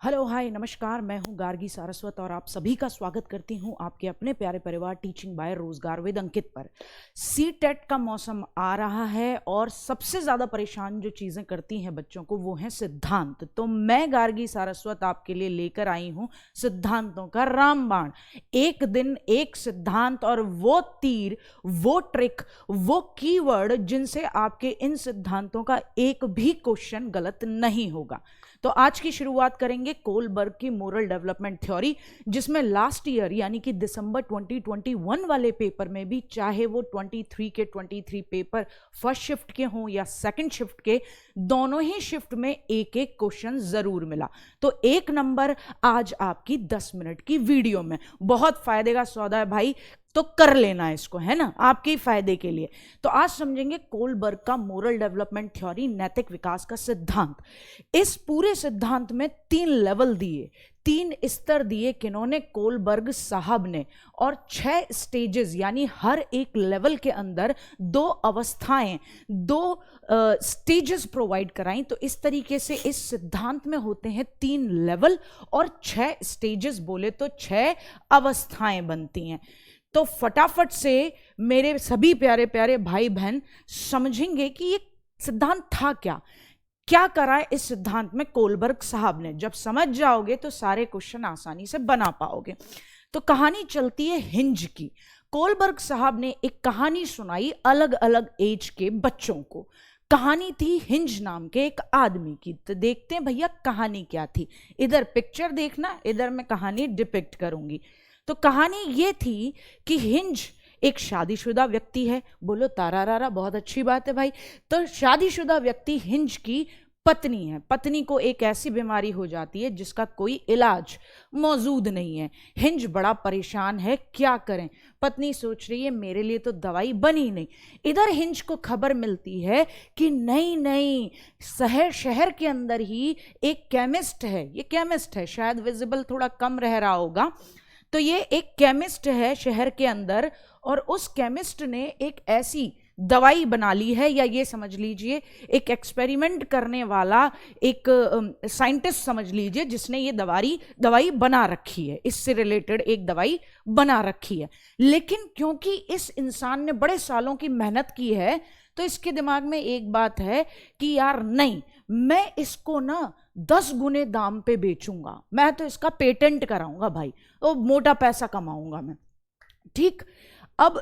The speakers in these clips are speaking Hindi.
हेलो हाय नमस्कार, मैं हूं गार्गी सारस्वत और आप सभी का स्वागत करती हूं आपके अपने प्यारे परिवार टीचिंग बाय रोजगार विद अंकित पर। सीटेट का मौसम आ रहा है और सबसे ज़्यादा परेशान जो चीज़ें करती हैं बच्चों को वो हैं सिद्धांत। तो मैं गार्गी सारस्वत आपके लिए लेकर आई हूं सिद्धांतों का रामबाण। एक दिन एक सिद्धांत और वो तीर, वो ट्रिक, वो कीवर्ड जिनसे आपके इन सिद्धांतों का एक भी क्वेश्चन गलत नहीं होगा। तो आज की शुरुआत करेंगे कोलबर्ग की मोरल डेवलपमेंट थ्योरी, जिसमें लास्ट ईयर यानी कि दिसंबर 2021 वाले पेपर में भी, चाहे वो 23 के 23 पेपर फर्स्ट शिफ्ट के हों या सेकंड शिफ्ट के, दोनों ही शिफ्ट में एक एक क्वेश्चन जरूर मिला। तो एक नंबर आज आपकी 10 मिनट की वीडियो में। बहुत फायदे का सौदा है भाई, तो कर लेना है इसको, है ना, आपके फायदे के लिए। तो आज समझेंगे कोलबर्ग का मोरल डेवलपमेंट थ्योरी, नैतिक विकास का सिद्धांत। इस पूरे सिद्धांत में 3 लेवल दिए, 3 स्तर दिए किन्होंने, कोलबर्ग साहब ने, और 6 स्टेजेस यानी हर एक लेवल के अंदर 2 अवस्थाएं, 2 स्टेजेस प्रोवाइड कराई। तो इस तरीके से इस सिद्धांत में होते हैं 3 लेवल और 6 स्टेजेस, बोले तो 6 अवस्थाएं बनती हैं। तो फटाफट से मेरे सभी प्यारे प्यारे भाई बहन समझेंगे कि ये सिद्धांत था क्या, क्या करा है इस सिद्धांत में कोलबर्ग साहब ने। जब समझ जाओगे तो सारे क्वेश्चन आसानी से बना पाओगे। तो कहानी चलती है हिंज की। कोलबर्ग साहब ने एक कहानी सुनाई अलग अलग एज के बच्चों को। कहानी थी हिंज नाम के एक आदमी की। तो देखते हैं भैया कहानी क्या थी। इधर पिक्चर देखना, इधर मैं कहानी डिपिक्ट करूंगी। तो कहानी ये थी कि हिंज एक शादीशुदा व्यक्ति है। बोलो तारा रारा, बहुत अच्छी बात है भाई। तो शादीशुदा व्यक्ति हिंज की पत्नी है। पत्नी को एक ऐसी बीमारी हो जाती है जिसका कोई इलाज मौजूद नहीं है। हिंज बड़ा परेशान है, क्या करें। पत्नी सोच रही है मेरे लिए तो दवाई बनी नहीं। इधर हिंज को खबर मिलती है कि नहीं नहीं, शहर के अंदर ही एक केमिस्ट है। ये केमिस्ट है, शायद विजिबल थोड़ा कम रह रहा होगा। तो ये एक केमिस्ट है शहर के अंदर, और उस केमिस्ट ने एक ऐसी दवाई बना ली है, या ये समझ लीजिए एक एक्सपेरिमेंट करने वाला एक साइंटिस्ट समझ लीजिए, जिसने ये दवाई बना रखी है, इससे रिलेटेड एक दवाई बना रखी है। लेकिन क्योंकि इस इंसान ने बड़े सालों की मेहनत की है, तो इसके दिमाग में एक बात है कि यार नहीं, मैं इसको ना 10 गुने दाम पे बेचूंगा, मैं तो इसका पेटेंट कराऊंगा भाई, तो मोटा पैसा कमाऊंगा मैं। ठीक, अब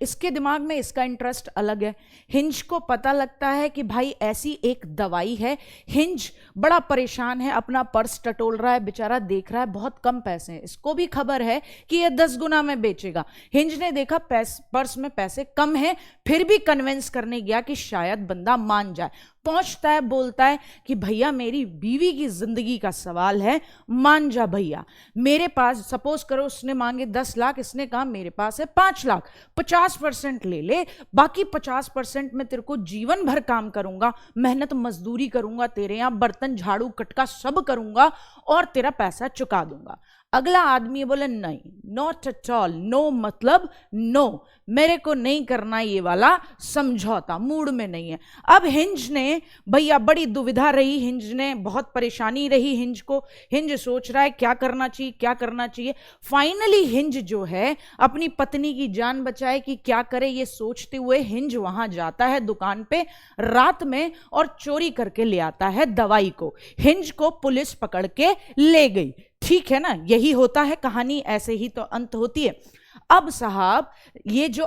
इसके दिमाग में इसका इंटरेस्ट अलग है। हिंज को पता लगता है कि भाई ऐसी एक दवाई है। हिंज बड़ा परेशान है, अपना पर्स टटोल रहा है, बेचारा देख रहा है बहुत कम पैसे हैं। इसको भी खबर है कि ये 10 गुना में बेचेगा। हिंज ने देखा पर्स में पैसे कम हैं, फिर भी कन्विंस करने गया कि शायद बंदा मान जाए। पहुंचता है, बोलता है कि भैया मेरी बीवी की जिंदगी का सवाल है, मान जा भैया। मेरे पास, सपोज करो उसने मांगे 10 लाख, इसने कहा मेरे पास है 5 लाख, 50% ले ले, बाकी 50% में तेरे को जीवन भर काम करूंगा, मेहनत मजदूरी करूंगा, तेरे यहां बर्तन झाड़ू कटका सब करूंगा और तेरा पैसा चुका दूंगा। अगला आदमी बोले नहीं, नॉट एट ऑल, नो मतलब नो, मेरे को नहीं करना ये वाला समझौता, मूड में नहीं है। अब हिंज ने, भैया बड़ी दुविधा रही, हिंज ने बहुत परेशानी रही हिंज को। हिंज सोच रहा है क्या करना चाहिए, क्या करना चाहिए। फाइनली हिंज जो है अपनी पत्नी की जान बचाए कि क्या करे, ये सोचते हुए हिंज वहां जाता है दुकान पे रात में और चोरी करके ले आता है दवाई को। हिंज को पुलिस पकड़ के ले गई। ठीक है ना, यही होता है कहानी, ऐसे ही तो अंत होती है। अब साहब, ये जो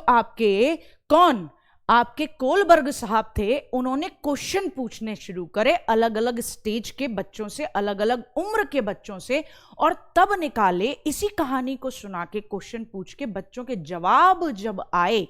आपके कोलबर्ग साहब थे, उन्होंने क्वेश्चन पूछने शुरू करे अलग अलग स्टेज के बच्चों से, अलग अलग उम्र के बच्चों से, और तब निकाले, इसी कहानी को सुना के क्वेश्चन पूछ के बच्चों के जवाब जब आए,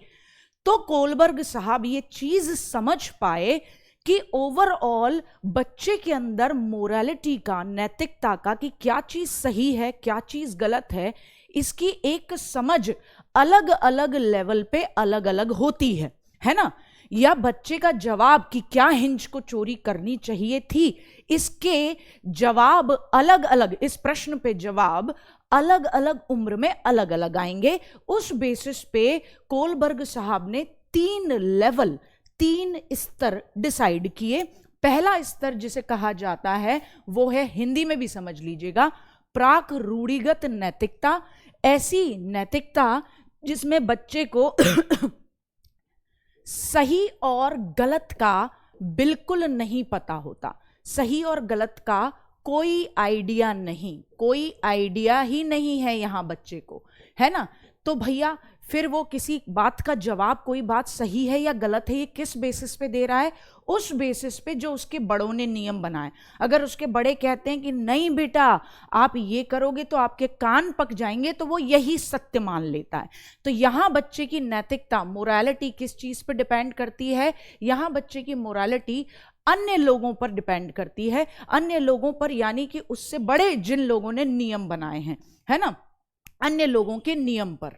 तो कोलबर्ग साहब ये चीज समझ पाए कि ओवरऑल बच्चे के अंदर मोरालिटी का, नैतिकता का, कि क्या चीज सही है क्या चीज गलत है, इसकी एक समझ अलग अलग लेवल पे अलग अलग होती है ना। या बच्चे का जवाब कि क्या हिंज को चोरी करनी चाहिए थी, इसके जवाब अलग अलग, इस प्रश्न पे जवाब अलग अलग उम्र में अलग अलग आएंगे। उस बेसिस पे कोलबर्ग साहब ने 3 लेवल, 3 स्तर डिसाइड किए। पहला स्तर जिसे कहा जाता है वो है, हिंदी में भी समझ लीजिएगा, प्राक रूढ़िगत नैतिकता। ऐसी नैतिकता जिसमें बच्चे को सही और गलत का बिल्कुल नहीं पता होता, सही और गलत का कोई आइडिया नहीं, कोई आइडिया ही नहीं है यहां बच्चे को, है ना। तो भैया फिर वो किसी बात का जवाब, कोई बात सही है या गलत है, ये किस बेसिस पे दे रहा है? उस बेसिस पे जो उसके बड़ों ने नियम बनाए। अगर उसके बड़े कहते हैं कि नहीं बेटा आप ये करोगे तो आपके कान पक जाएंगे, तो वो यही सत्य मान लेता है। तो यहां बच्चे की नैतिकता, मोरालिटी किस चीज पे डिपेंड करती है? यहां बच्चे की मोरालिटी अन्य लोगों पर डिपेंड करती है, अन्य लोगों पर, यानी कि उससे बड़े जिन लोगों ने नियम बनाए हैं, है ना, अन्य लोगों के नियम पर,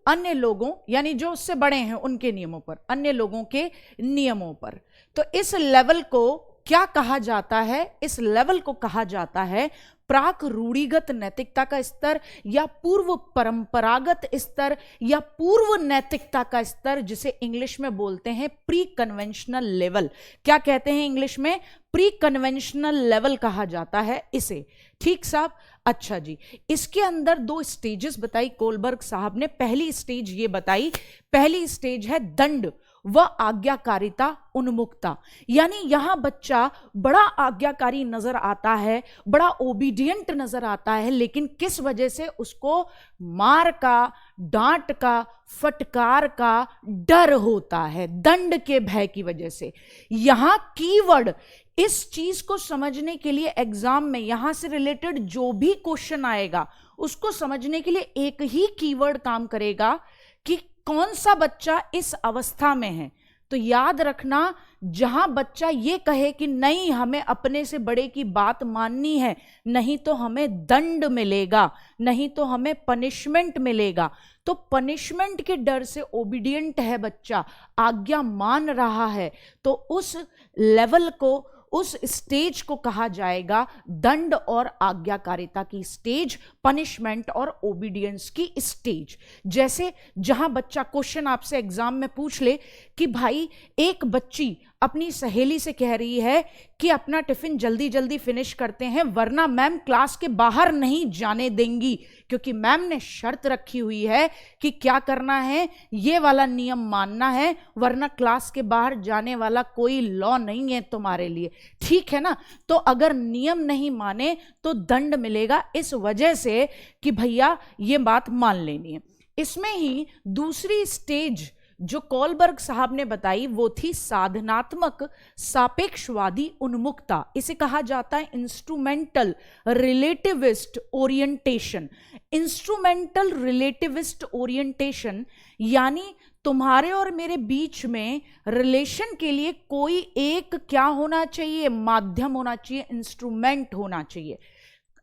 अन्य लोगों यानी जो उससे बड़े हैं उनके नियमों पर, अन्य लोगों के नियमों पर। तो इस लेवल को क्या कहा जाता है? इस लेवल को कहा जाता है प्राक रूढ़िगत नैतिकता का स्तर, या पूर्व परंपरागत स्तर, या पूर्व नैतिकता का स्तर, जिसे इंग्लिश में बोलते हैं प्री कन्वेंशनल लेवल। क्या कहते हैं इंग्लिश में? प्री कन्वेंशनल लेवल कहा जाता है इसे। ठीक साहब, अच्छा जी। इसके अंदर दो स्टेजेस बताई कोलबर्ग साहब ने। पहली स्टेज ये बताई, पहली स्टेज है दंड व आज्ञाकारिता उन्मुखता, यानी यहां बच्चा बड़ा आज्ञाकारी नजर आता है, बड़ा ओबीडियंट नजर आता है, लेकिन किस वजह से? उसको मार का, डांट का, फटकार का डर होता है, दंड के भय की वजह से। यहां कीवर्ड, इस चीज को समझने के लिए एग्जाम में यहां से रिलेटेड जो भी क्वेश्चन आएगा उसको समझने के लिए एक ही कीवर्ड काम करेगा कि कौन सा बच्चा इस अवस्था में है। तो याद रखना, जहां बच्चा ये कहे कि नहीं हमें अपने से बड़े की बात माननी है, नहीं तो हमें दंड मिलेगा, नहीं तो हमें पनिशमेंट मिलेगा, तो पनिशमेंट के डर से ओबीडियंट है बच्चा, आज्ञा मान रहा है, तो उस लेवल को, उस स्टेज को कहा जाएगा दंड और आज्ञाकारिता की स्टेज, पनिशमेंट और ओबीडियंस की स्टेज। जैसे जहां बच्चा, क्वेश्चन आपसे एग्जाम में पूछ ले कि भाई एक बच्ची अपनी सहेली से कह रही है कि अपना टिफिन जल्दी जल्दी फिनिश करते हैं वरना मैम क्लास के बाहर नहीं जाने देंगी, क्योंकि मैम ने शर्त रखी हुई है कि क्या करना है, ये वाला नियम मानना है, वरना क्लास के बाहर जाने वाला कोई लॉ नहीं है तुम्हारे लिए। ठीक है ना। तो अगर नियम नहीं माने तो दंड मिलेगा, इस वजह से कि भैया ये बात मान लेनी है। इसमें ही दूसरी स्टेज जो कोलबर्ग साहब ने बताई वो थी साधनात्मक सापेक्षवादी उन्मुखता। इसे कहा जाता है इंस्ट्रूमेंटल रिलेटिविस्ट ओरिएंटेशन। इंस्ट्रूमेंटल रिलेटिविस्ट ओरिएंटेशन यानी तुम्हारे और मेरे बीच में रिलेशन के लिए कोई एक क्या होना चाहिए? माध्यम होना चाहिए, इंस्ट्रूमेंट होना चाहिए।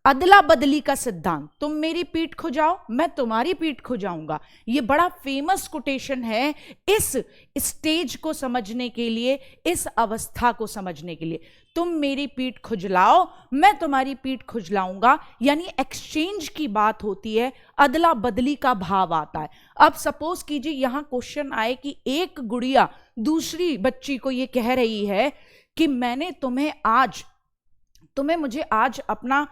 अदला बदली का सिद्धांत, तुम मेरी पीठ खुजाओ मैं तुम्हारी पीठ खुजाऊंगा, ये बड़ा फेमस कोटेशन है इस स्टेज को समझने के लिए, इस अवस्था को समझने के लिए। तुम मेरी पीठ खुजलाओ मैं तुम्हारी पीठ खुजलाऊंगा, यानी एक्सचेंज की बात होती है, अदला बदली का भाव आता है। अब सपोज कीजिए यहां क्वेश्चन आए कि एक गुड़िया दूसरी बच्ची को ये कह रही है कि तुम्हें मुझे आज अपना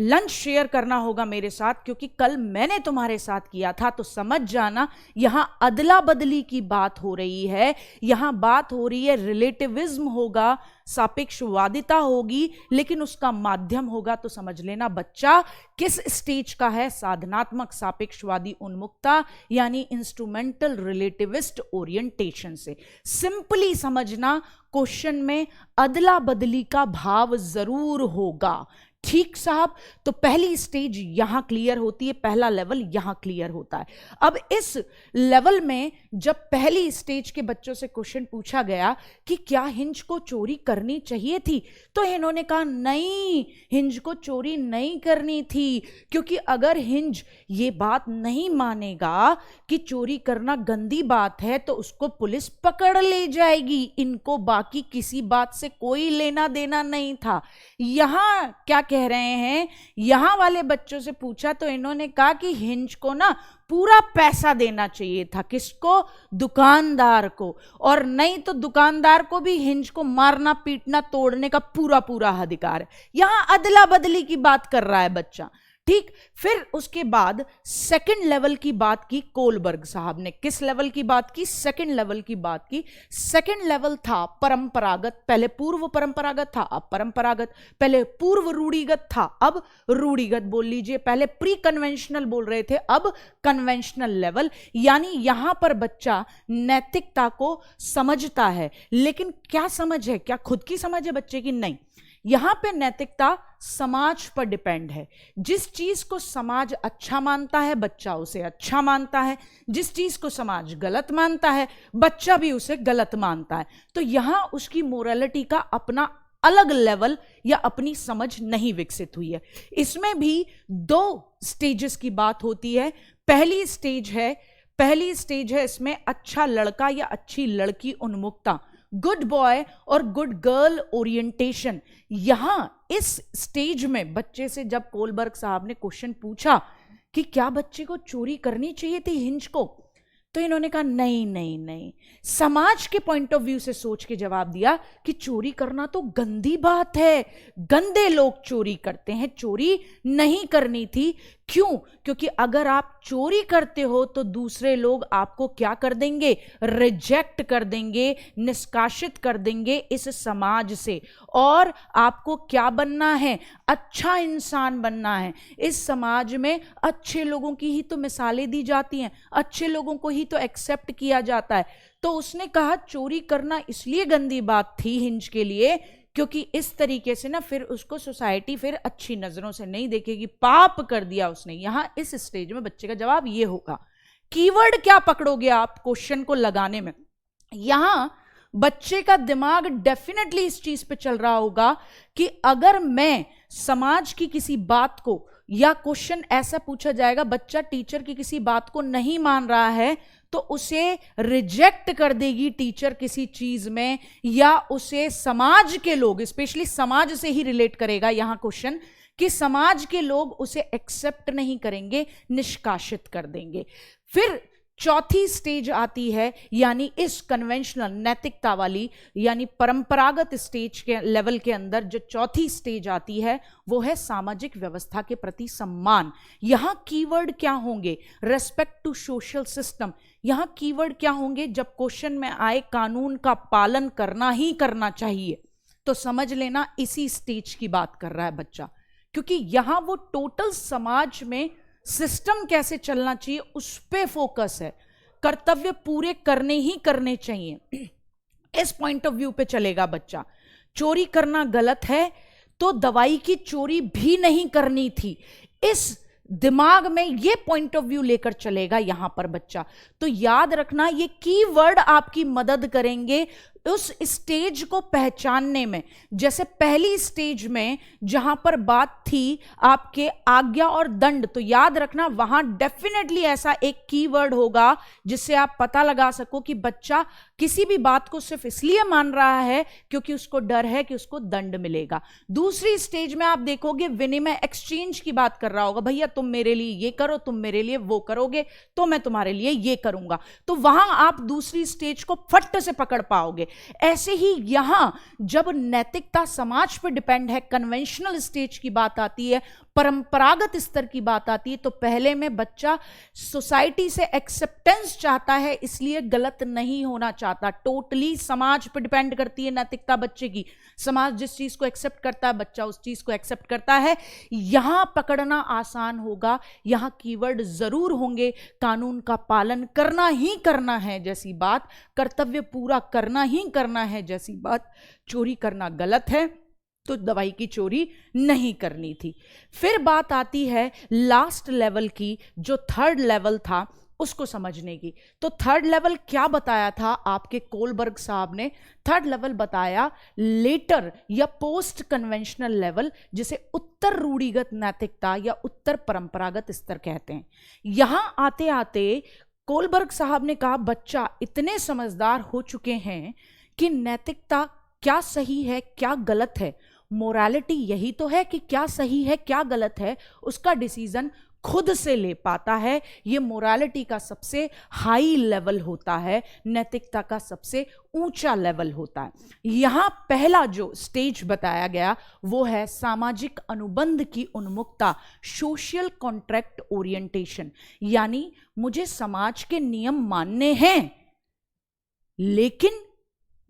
लंच शेयर करना होगा मेरे साथ, क्योंकि कल मैंने तुम्हारे साथ किया था। तो समझ जाना यहां अदला बदली की बात हो रही है, यहां बात हो रही है रिलेटिविज्म होगा, सापेक्षवादिता होगी, लेकिन उसका माध्यम होगा। तो समझ लेना बच्चा किस स्टेज का है? साधनात्मक सापेक्षवादी उन्मुखता यानी इंस्ट्रूमेंटल रिलेटिविस्ट ओरिएंटेशन से। सिंपली समझना, क्वेश्चन में अदला बदली का भाव जरूर होगा। ठीक साहब। तो पहली स्टेज यहां क्लियर होती है, पहला लेवल यहां क्लियर होता है। अब इस लेवल में जब पहली स्टेज के बच्चों से क्वेश्चन पूछा गया कि क्या हिंज को चोरी करनी चाहिए थी, तो इन्होंने कहा नहीं, हिंज को चोरी नहीं करनी थी, क्योंकि अगर हिंज ये बात नहीं मानेगा कि चोरी करना गंदी बात है तो उसको पुलिस पकड़ ले जाएगी। इनको बाकी किसी बात से कोई लेना देना नहीं था। यहां क्या कह रहे हैं, यहां वाले बच्चों से पूछा तो इन्होंने कहा कि हिंज को ना पूरा पैसा देना चाहिए था। किसको? दुकानदार को। और नहीं तो दुकानदार को भी हिंज को मारना पीटना तोड़ने का पूरा पूरा अधिकार है। यहां अदला बदली की बात कर रहा है बच्चा। ठीक, फिर उसके बाद सेकंड लेवल की बात की कोलबर्ग साहब ने। किस लेवल की बात की? सेकंड लेवल की बात की। सेकंड लेवल था परंपरागत। पहले पूर्व परंपरागत था, अब परंपरागत। पहले पूर्व रूढ़िगत था, अब रूढ़िगत बोल लीजिए। पहले प्री कन्वेंशनल बोल रहे थे, अब कन्वेंशनल लेवल। यानी यहां पर बच्चा नैतिकता को समझता है, लेकिन क्या समझ है? क्या खुद की समझ है बच्चे की? नहीं। यहां पे नैतिकता समाज पर डिपेंड है। जिस चीज को समाज अच्छा मानता है बच्चा उसे अच्छा मानता है, जिस चीज को समाज गलत मानता है बच्चा भी उसे गलत मानता है। तो यहां उसकी मोरालिटी का अपना अलग लेवल या अपनी समझ नहीं विकसित हुई है। इसमें भी दो स्टेजेस की बात होती है। पहली स्टेज है इसमें अच्छा लड़का या अच्छी लड़की उन्मुखता, गुड बॉय और गुड गर्ल ओरिएंटेशन। यहां इस स्टेज में बच्चे से जब कोलबर्ग साहब ने क्वेश्चन पूछा कि क्या बच्चे को चोरी करनी चाहिए थी हिंज को, तो इन्होंने कहा नहीं नहीं नहीं। समाज के पॉइंट ऑफ व्यू से सोच के जवाब दिया कि चोरी करना तो गंदी बात है, गंदे लोग चोरी करते हैं, चोरी नहीं करनी थी। क्यों? क्योंकि अगर आप चोरी करते हो तो दूसरे लोग आपको क्या कर देंगे? रिजेक्ट कर देंगे, निष्कासित कर देंगे इस समाज से। और आपको क्या बनना है? अच्छा इंसान बनना है। इस समाज में अच्छे लोगों की ही तो मिसालें दी जाती हैं, अच्छे लोगों को ही तो एक्सेप्ट किया जाता है। तो उसने कहा चोरी करना इसलिए गंदी बात थी हिंज के लिए क्योंकि इस तरीके से ना फिर उसको सोसाइटी फिर अच्छी नजरों से नहीं देखेगी, पाप कर दिया उसने। यहां इस स्टेज में बच्चे का जवाब ये होगा। कीवर्ड क्या पकड़ोगे आप क्वेश्चन को लगाने में? यहां बच्चे का दिमाग डेफिनेटली इस चीज पे चल रहा होगा कि अगर मैं समाज की किसी बात को, या क्वेश्चन ऐसा पूछा जाएगा बच्चा टीचर की किसी बात को नहीं मान रहा है तो उसे रिजेक्ट कर देगी टीचर किसी चीज में, या उसे समाज के लोग, स्पेशली समाज से ही रिलेट करेगा यहां क्वेश्चन, कि समाज के लोग उसे एक्सेप्ट नहीं करेंगे, निष्कासित कर देंगे। फिर चौथी स्टेज आती है, यानी इस कन्वेंशनल नैतिकता वाली यानी परंपरागत स्टेज के लेवल के अंदर जो चौथी स्टेज आती है वो है सामाजिक व्यवस्था के प्रति सम्मान। यहां कीवर्ड क्या होंगे? Respect to social system. यहां कीवर्ड क्या होंगे? जब क्वेश्चन में आए कानून का पालन करना ही करना चाहिए, तो समझ लेना इसी स्टेज की बात कर रहा है बच्चा, क्योंकि यहां वो टोटल समाज में सिस्टम कैसे चलना चाहिए उस पे फोकस है। कर्तव्य पूरे करने ही करने चाहिए, इस पॉइंट ऑफ व्यू पे चलेगा बच्चा। चोरी करना गलत है तो दवाई की चोरी भी नहीं करनी थी, इस दिमाग में ये पॉइंट ऑफ व्यू लेकर चलेगा यहां पर बच्चा। तो याद रखना ये कीवर्ड आपकी मदद करेंगे उस स्टेज को पहचानने में। जैसे पहली स्टेज में जहां पर बात थी आपके आज्ञा और दंड, तो याद रखना वहां डेफिनेटली ऐसा एक कीवर्ड होगा जिससे आप पता लगा सको कि बच्चा किसी भी बात को सिर्फ इसलिए मान रहा है क्योंकि उसको डर है कि उसको दंड मिलेगा। दूसरी स्टेज में आप देखोगे विनिमय, एक्सचेंज की बात कर रहा होगा, भैया तुम मेरे लिए ये करो, तुम मेरे लिए वो करोगे तो मैं तुम्हारे लिए ये करूंगा। तो वहां आप दूसरी स्टेज को फट से पकड़ पाओगे। ऐसे ही यहां जब नैतिकता समाज पर डिपेंड है, कन्वेंशनल स्टेज की बात आती है, परंपरागत स्तर की बात आती है, तो पहले में बच्चा सोसाइटी से एक्सेप्टेंस चाहता है, इसलिए गलत नहीं होना चाहता। टोटली समाज पर डिपेंड करती है नैतिकता बच्चे की। समाज जिस चीज को एक्सेप्ट करता है बच्चा उस चीज को एक्सेप्ट करता है। यहां पकड़ना आसान होगा, यहां कीवर्ड जरूर होंगे, कानून का पालन करना ही करना है जैसी बात, कर्तव्य पूरा करना ही करना है जैसी बात, चोरी करना गलत है तो दवाई की चोरी नहीं करनी थी। फिर बात आती है लास्ट लेवल की, जो थर्ड लेवल था उसको समझने की। तो थर्ड लेवल क्या बताया था आपके कोलबर्ग साहब ने? थर्ड लेवल बताया लेटर या पोस्ट कन्वेंशनल लेवल, जिसे उत्तर रूढ़िगत नैतिकता या उत्तर परंपरागत स्तर कहते हैं। यहां आते आते कोलबर्ग साहब ने कहा बच्चा इतने समझदार हो चुके हैं कि नैतिकता क्या सही है क्या गलत है मोरालिटी यही तो है कि क्या सही है क्या गलत है उसका डिसीजन खुद से ले पाता है। ये मोरालिटी का सबसे हाई लेवल होता है, नैतिकता का सबसे ऊंचा लेवल होता है। यहां पहला जो स्टेज बताया गया वो है सामाजिक अनुबंध की उन्मुखता, सोशल कॉन्ट्रैक्ट ओरिएंटेशन। यानी मुझे समाज के नियम मानने हैं, लेकिन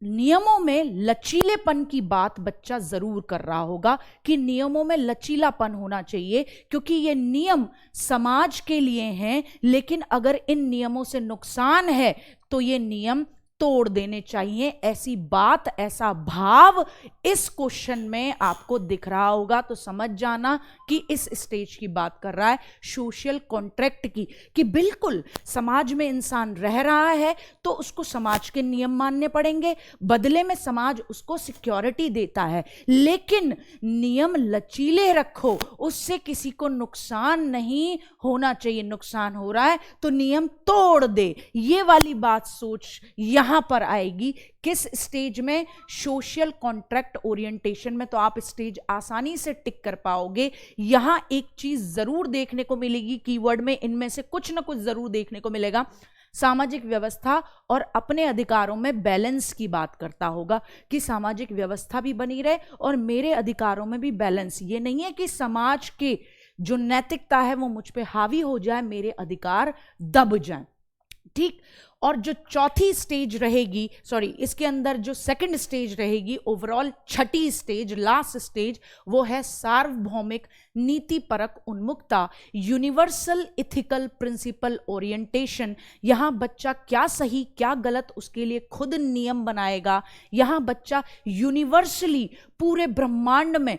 नियमों में लचीलेपन की बात बच्चा जरूर कर रहा होगा कि नियमों में लचीलापन होना चाहिए, क्योंकि ये नियम समाज के लिए हैं, लेकिन अगर इन नियमों से नुकसान है तो ये नियम तोड़ देने चाहिए। ऐसी बात, ऐसा भाव इस क्वेश्चन में आपको दिख रहा होगा तो समझ जाना कि इस स्टेज की बात कर रहा है, सोशल कॉन्ट्रैक्ट की, कि बिल्कुल समाज में इंसान रह रहा है तो उसको समाज के नियम मानने पड़ेंगे, बदले में समाज उसको सिक्योरिटी देता है, लेकिन नियम लचीले रखो, उससे किसी को नुकसान नहीं होना चाहिए। नुकसान हो रहा है तो नियम तोड़ दे, ये वाली बात सोच यहां पर आएगी। किस स्टेज में? सोशल कॉन्ट्रैक्ट ओरिएंटेशन में। तो आप स्टेज आसानी से टिक कर पाओगे। यहां एक चीज जरूर देखने को मिलेगी, कीवर्ड में इनमें से कुछ ना कुछ जरूर देखने को मिलेगा। सामाजिक व्यवस्था और अपने अधिकारों में बैलेंस की बात करता होगा कि सामाजिक व्यवस्था भी बनी रहे और मेरे अधिकारों में भी बैलेंस। ये नहीं है कि समाज के जो नैतिकता है वो मुझ पे हावी हो जाए, मेरे अधिकार दब जाएं। ठीक। और जो चौथी स्टेज रहेगी, सॉरी इसके अंदर जो सेकंड स्टेज रहेगी, ओवरऑल छठी स्टेज, लास्ट स्टेज, वो है सार्वभौमिक नीतिपरक उन्मुखता, यूनिवर्सल इथिकल प्रिंसिपल ओरिएंटेशन। यहां बच्चा क्या सही क्या गलत उसके लिए खुद नियम बनाएगा। यहां बच्चा यूनिवर्सली पूरे ब्रह्मांड में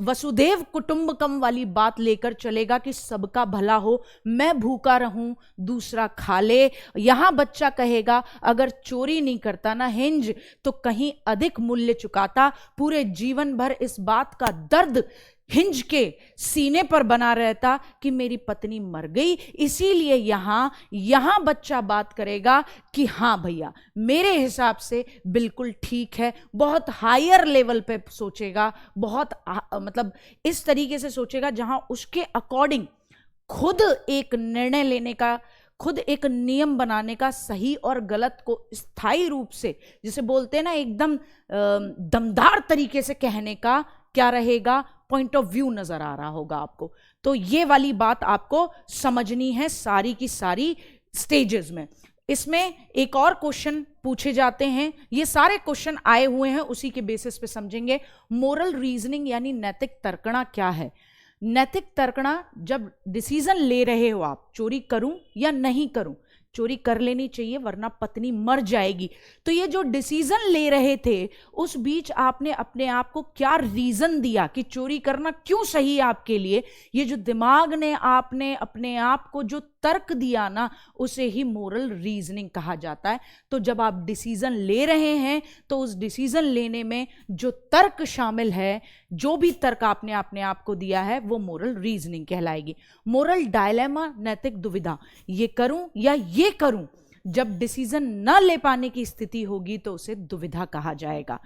वसुदेव कुटुंबकम वाली बात लेकर चलेगा कि सबका भला हो, मैं भूखा रहूं दूसरा खा ले। यहां बच्चा कहेगा अगर चोरी नहीं करता ना हिंज तो कहीं अधिक मूल्य चुकाता। पूरे जीवन भर इस बात का दर्द हिंज के सीने पर बना रहता कि मेरी पत्नी मर गई। इसीलिए यहां बच्चा बात करेगा कि हां भैया मेरे हिसाब से बिल्कुल ठीक है। बहुत हायर लेवल पे सोचेगा, बहुत मतलब इस तरीके से सोचेगा जहां उसके अकॉर्डिंग खुद एक निर्णय लेने का, खुद एक नियम बनाने का, सही और गलत को स्थायी रूप से, जिसे बोलते हैं ना एकदम दमदार तरीके से कहने का क्या रहेगा, पॉइंट ऑफ व्यू नजर आ रहा होगा आपको। तो ये वाली बात आपको समझनी है सारी की सारी स्टेजेस में। इसमें एक और क्वेश्चन पूछे जाते हैं, ये सारे क्वेश्चन आए हुए हैं उसी के बेसिस पे समझेंगे। मोरल रीजनिंग यानी नैतिक तर्कणा क्या है? नैतिक तर्कणा, जब डिसीजन ले रहे हो आप, चोरी करूं या नहीं करूं, चोरी कर लेनी चाहिए वरना पत्नी मर जाएगी, तो ये जो डिसीजन ले रहे थे उस बीच आपने अपने आप को क्या रीजन दिया कि चोरी करना क्यों सही है आपके लिए, ये जो दिमाग ने आपने अपने आप को जो तर्क दिया ना, उसे ही मोरल रीजनिंग कहा जाता है। तो जब आप डिसीजन ले रहे हैं तो उस डिसीजन लेने में जो तर्क शामिल है, जो भी तर्क आपने अपने आप को दिया है, वो मोरल रीजनिंग कहलाएगी। मोरल डायलेमा, नैतिक दुविधा, ये करूं या ये करूं, जब डिसीजन न ले पाने की स्थिति होगी तो उसे दुविधा कहा जाएगा।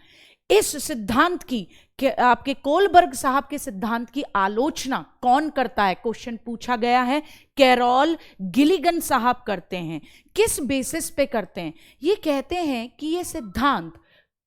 इस सिद्धांत की आपके कोलबर्ग साहब के सिद्धांत की आलोचना कौन करता है? क्वेश्चन पूछा गया है। कैरोल गिलिगन साहब करते हैं। किस बेसिस पे करते हैं? ये कहते हैं कि ये सिद्धांत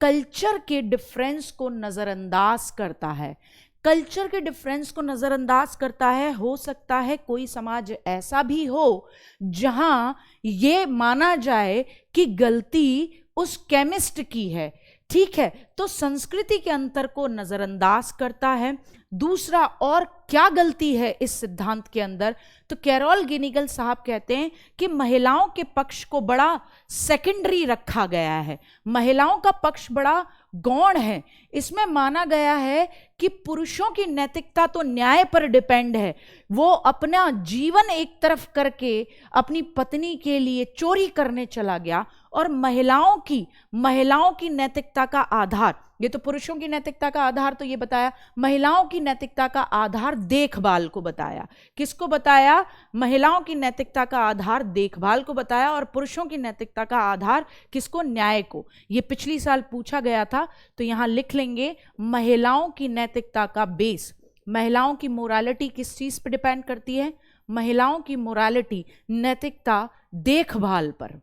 कल्चर के डिफरेंस को नजरअंदाज करता है। कल्चर के डिफरेंस को नजरअंदाज करता है। हो सकता है कोई समाज ऐसा भी हो जहां ये माना जाए कि गलती उस केमिस्ट की है, ठीक है, तो संस्कृति के अंतर को नजरअंदाज करता है। दूसरा, और क्या गलती है इस सिद्धांत के अंदर? तो कैरोल गिनिगल साहब कहते हैं कि महिलाओं के पक्ष को बड़ा सेकेंडरी रखा गया है, महिलाओं का पक्ष बड़ा गौण है। इसमें माना गया है कि पुरुषों की नैतिकता तो न्याय पर डिपेंड है, वो अपना जीवन एक तरफ करके अपनी पत्नी के लिए चोरी करने चला गया और महिलाओं की नैतिकता का आधार, ये तो पुरुषों की नैतिकता का आधार तो ये बताया, महिलाओं की नैतिकता का आधार देखभाल को बताया। किसको बताया? महिलाओं की नैतिकता का आधार देखभाल को बताया, और पुरुषों की नैतिकता का आधार किसको? न्याय को। ये पिछली साल पूछा गया था, तो यहां लिख लेंगे महिलाओं की नैतिकता का बेस। महिलाओं की मोरालिटी किस चीज पर डिपेंड करती है? महिलाओं की मोरालिटी, नैतिकता देखभाल पर,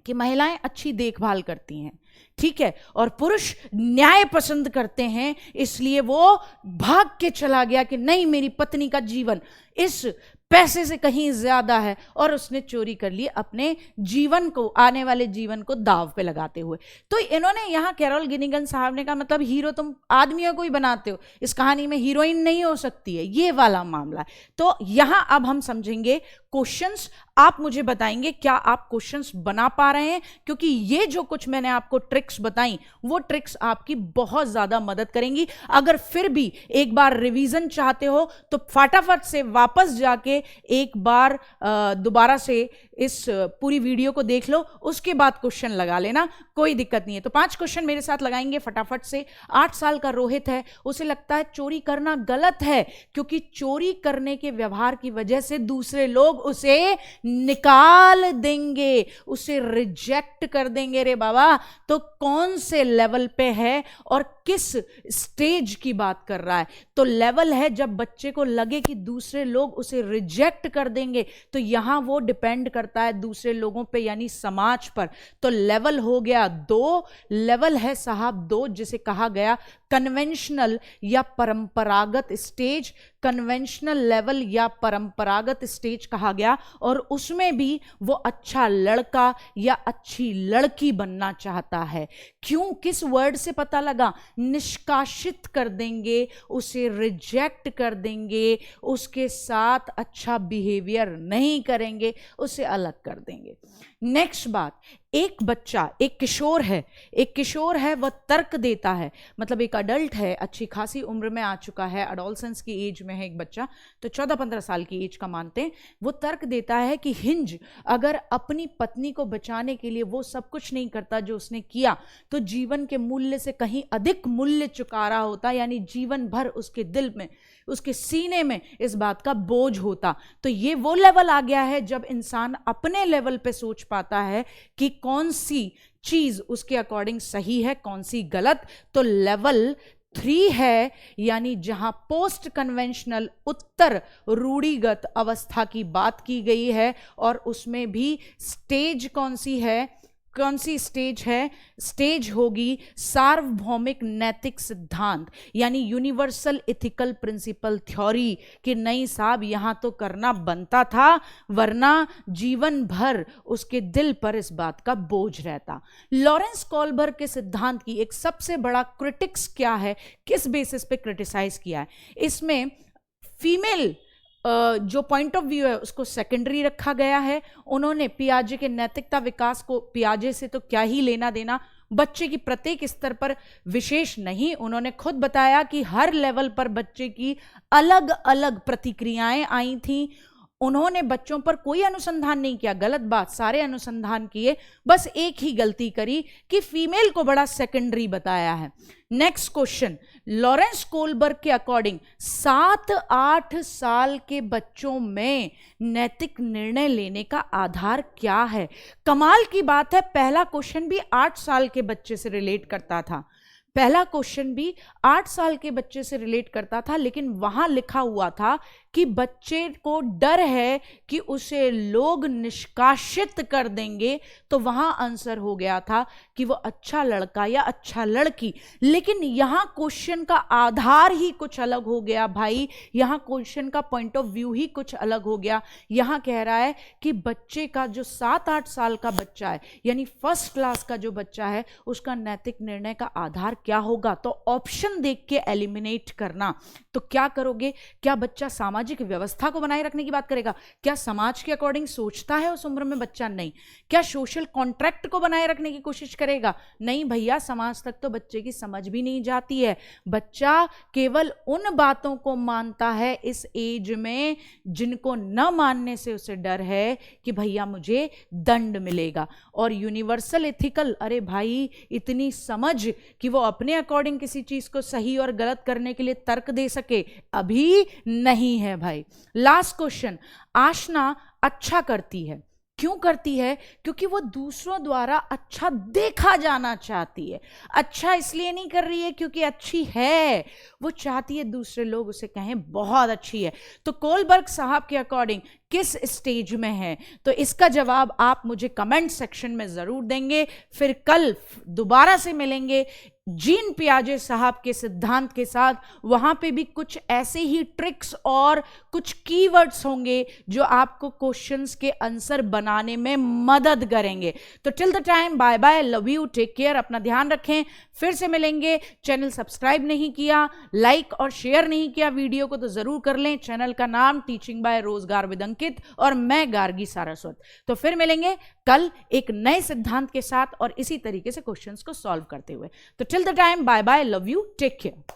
कि महिलाएं अच्छी देखभाल करती हैं, ठीक है। और पुरुष न्याय पसंद करते हैं, इसलिए वो भाग के चला गया कि नहीं, मेरी पत्नी का जीवन इस पैसे से कहीं ज्यादा है, और उसने चोरी कर ली अपने जीवन को, आने वाले जीवन को दाव पे लगाते हुए। तो इन्होंने यहां कैरोल गिनिगन साहब ने कहा, मतलब हीरो तुम आदमियों को ही बनाते हो, इस कहानी में हीरोइन नहीं हो सकती है, ये वाला मामला है। तो यहां अब हम समझेंगे क्वेश्चंस। आप मुझे बताएंगे क्या आप क्वेश्चंस बना पा रहे हैं, क्योंकि ये जो कुछ मैंने आपको ट्रिक्स बताई, वो ट्रिक्स आपकी बहुत ज्यादा मदद करेंगी। अगर फिर भी एक बार रिवीजन चाहते हो तो फटाफट से वापस जाके एक बार दोबारा से इस पूरी वीडियो को देख लो, उसके बाद क्वेश्चन लगा लेना, कोई दिक्कत नहीं है। तो 5 क्वेश्चन मेरे साथ लगाएंगे फटाफट से। 8 साल का रोहित है, उसे लगता है चोरी करना गलत है, क्योंकि चोरी करने के व्यवहार की वजह से दूसरे लोग उसे निकाल देंगे, उसे रिजेक्ट कर देंगे। रे बाबा, तो कौन से लेवल पे है और किस स्टेज की बात कर रहा है? तो लेवल है जब बच्चे को लगे कि दूसरे लोग उसे रिजेक्ट कर देंगे, तो यहां वो डिपेंड करता है दूसरे लोगों पे, यानी समाज पर। तो लेवल हो गया 2, लेवल है साहब 2, जिसे कहा गया कन्वेंशनल या परंपरागत स्टेज, कन्वेंशनल लेवल या परंपरागत स्टेज कहा गया। और उसमें भी वो अच्छा लड़का या अच्छी लड़की बनना चाहता है। क्यों? किस वर्ड से पता लगा? निष्कासित कर देंगे, उसे रिजेक्ट कर देंगे, उसके साथ अच्छा बिहेवियर नहीं करेंगे, उसे अलग कर देंगे। नेक्स्ट बात, एक बच्चा, एक किशोर है, वह तर्क देता है, मतलब एक अडल्ट है, अच्छी खासी उम्र में आ चुका है, अडोलसेंस की एज में है एक बच्चा, तो 14-15 साल की एज का मानते हैं। वो तर्क देता है कि हिंज अगर अपनी पत्नी को बचाने के लिए वो सब कुछ नहीं करता जो उसने किया, तो जीवन के मूल्य से कहीं अधिक मूल्य चुका रहा होता, यानी जीवन भर उसके दिल में, उसके सीने में इस बात का बोझ होता। तो ये वो लेवल आ गया है जब इंसान अपने लेवल पे सोच पाता है कि कौन सी चीज उसके अकॉर्डिंग सही है, कौन सी गलत। तो लेवल 3 है, यानी जहां पोस्ट कन्वेंशनल, उत्तर रूढ़िगत अवस्था की बात की गई है, और उसमें भी स्टेज कौन सी है? कौन सी स्टेज है? स्टेज होगी सार्वभौमिक नैतिक सिद्धांत, यानी यूनिवर्सल एथिकल प्रिंसिपल थ्योरी, कि नहीं साहब यहां तो करना बनता था, वरना जीवन भर उसके दिल पर इस बात का बोझ रहता। लॉरेंस कॉलबर्ग के सिद्धांत की एक सबसे बड़ा क्रिटिक्स क्या है, किस बेसिस पे क्रिटिसाइज किया है? इसमें फीमेल जो पॉइंट ऑफ व्यू है उसको सेकेंडरी रखा गया है। उन्होंने पियाजे के नैतिकता विकास को, पियाजे से तो क्या ही लेना देना, बच्चे की प्रत्येक स्तर पर विशेष नहीं, उन्होंने खुद बताया कि हर लेवल पर बच्चे की अलग अलग प्रतिक्रियाएं आई थी। उन्होंने बच्चों पर कोई अनुसंधान नहीं किया, गलत बात, सारे अनुसंधान किए, बस एक ही गलती करी कि फीमेल को बड़ा सेकेंडरी बताया है। नेक्स्ट क्वेश्चन, लॉरेंस कोलबर्ग के अकॉर्डिंग 7-8 साल के बच्चों में नैतिक निर्णय लेने का आधार क्या है? कमाल की बात है, पहला क्वेश्चन भी 8 साल के बच्चे से रिलेट करता था, पहला क्वेश्चन भी 8 साल के बच्चे से रिलेट करता था, लेकिन वहां लिखा हुआ था कि बच्चे को डर है कि उसे लोग निष्कासित कर देंगे, तो वहां आंसर हो गया था कि वो अच्छा लड़का या अच्छा लड़की। लेकिन यहां क्वेश्चन का आधार ही कुछ अलग हो गया भाई, यहां क्वेश्चन का पॉइंट ऑफ व्यू ही कुछ अलग हो गया। यहां कह रहा है कि बच्चे का जो 7-8 साल का बच्चा है, यानी फर्स्ट क्लास का जो बच्चा है, उसका नैतिक निर्णय का आधार क्या होगा? तो ऑप्शन देख के एलिमिनेट करना। तो क्या करोगे? क्या बच्चा सामाजिक सामाजिक व्यवस्था को बनाए रखने की बात करेगा? क्या समाज के अकॉर्डिंग सोचता है उस उम्र में बच्चा? नहीं। क्या सोशल कॉन्ट्रैक्ट को बनाए रखने की कोशिश करेगा? नहीं भैया, समाज तक तो बच्चे की समझ भी नहीं जाती है। बच्चा केवल उन बातों को मानता है इस एज में जिनको न मानने से उसे डर है कि भैया मुझे दंड मिलेगा। और यूनिवर्सल एथिकल, अरे भाई इतनी समझ कि वो अपने अकॉर्डिंग किसी चीज को सही और गलत करने के लिए तर्क दे सके, अभी नहीं है भाई। लास्ट क्वेश्चन, आशना अच्छा करती है, क्यों करती है? क्योंकि वो दूसरों द्वारा अच्छा देखा जाना चाहती है। अच्छा इसलिए नहीं कर रही है क्योंकि अच्छी है, वो चाहती है दूसरे लोग उसे कहें बहुत अच्छी है। तो कोलबर्ग साहब के अकॉर्डिंग किस स्टेज में है? तो इसका जवाब आप मुझे कमेंट सेक्शन में जरूर देंगे। फिर कल दोबारा से मिलेंगे जीन पियाजे साहब के सिद्धांत के साथ। वहां पे भी कुछ ऐसे ही ट्रिक्स और कुछ कीवर्ड्स होंगे जो आपको क्वेश्चंस के आंसर बनाने में मदद करेंगे। तो till the time, bye bye, love you, take care, अपना ध्यान रखें। फिर से मिलेंगे। चैनल सब्सक्राइब नहीं किया, लाइक और शेयर नहीं किया वीडियो को, तो जरूर कर लें। चैनल का नाम टीचिंग बाय रोजगार विद अंकित और मैं गार्गी सारस्वत। तो फिर मिलेंगे कल एक नए सिद्धांत के साथ और इसी तरीके से क्वेश्चंस को सॉल्व करते हुए। तो till the time, bye bye, love you, take care.